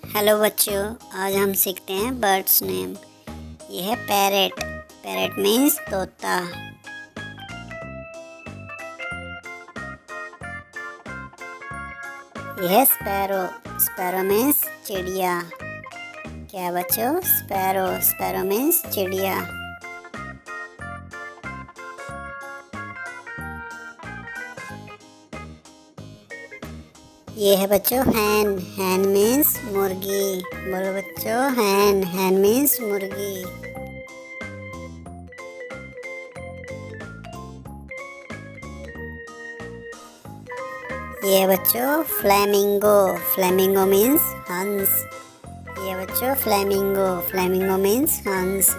Hello बच्चों, आज हम सीखते हैं बर्ड्स नेम। ये है पैरेट। पैरेट मीन्स तोता। ये है स्पैरो। स्पैरो मीन्स चिड़िया। क्या बच्चों? स्पैरो। स्पैरो मीन्स चिड़िया। ये है बच्चों हैन। हैन मीन्स मुर्गी। बोलो बच्चों, हैन। हैन मीन्स मुर्गी। ये है बच्चों फ्लैमिंगो। फ्लैमिंगो मीन्स हंस। ये है बच्चों फ्लैमिंगो। फ्लैमिंगो मीन्स हंस।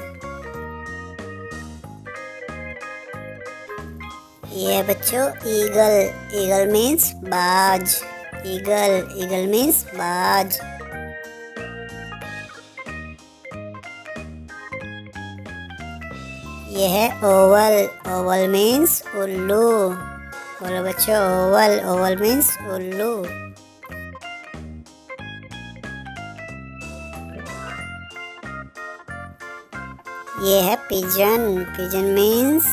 ये है बच्चों ईगल। ईगल मीन्स बाज। ईगल। ईगल मीन्स बाज। ये है ओवल। ओवल मीन्स उल्लू। बोलो बच्चों, ओवल। ओवल मीन्स उल्लू। ये है पिजन। पिजन मीन्स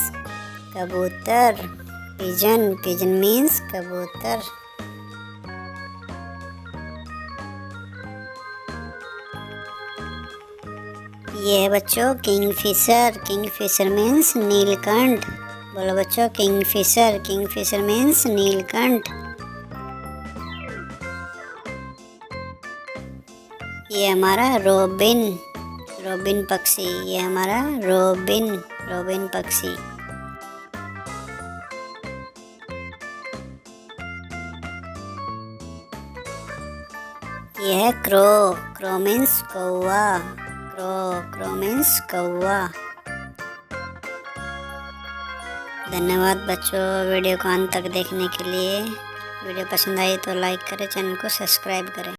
कबूतर। पिजन। पिजन मीन्स कबूतर। ये है बच्चों किंगफिशर। Kingfisher means Neelkanth. बोलो बच्चों किंगफिशर। Kingfisher means Neelkanth. ये हमारा रोबिन। रोबिन पक्षी। ये हमारा रोबिन। रोबिन पक्षी। ये है क्रो। क्रो मीन्स कौवा। क्रो। क्रो मीन्स कौवा। धन्यवाद बच्चों, वीडियो को अंत तक देखने के लिए। वीडियो पसंद आई तो लाइक करें, चैनल को सब्सक्राइब करें।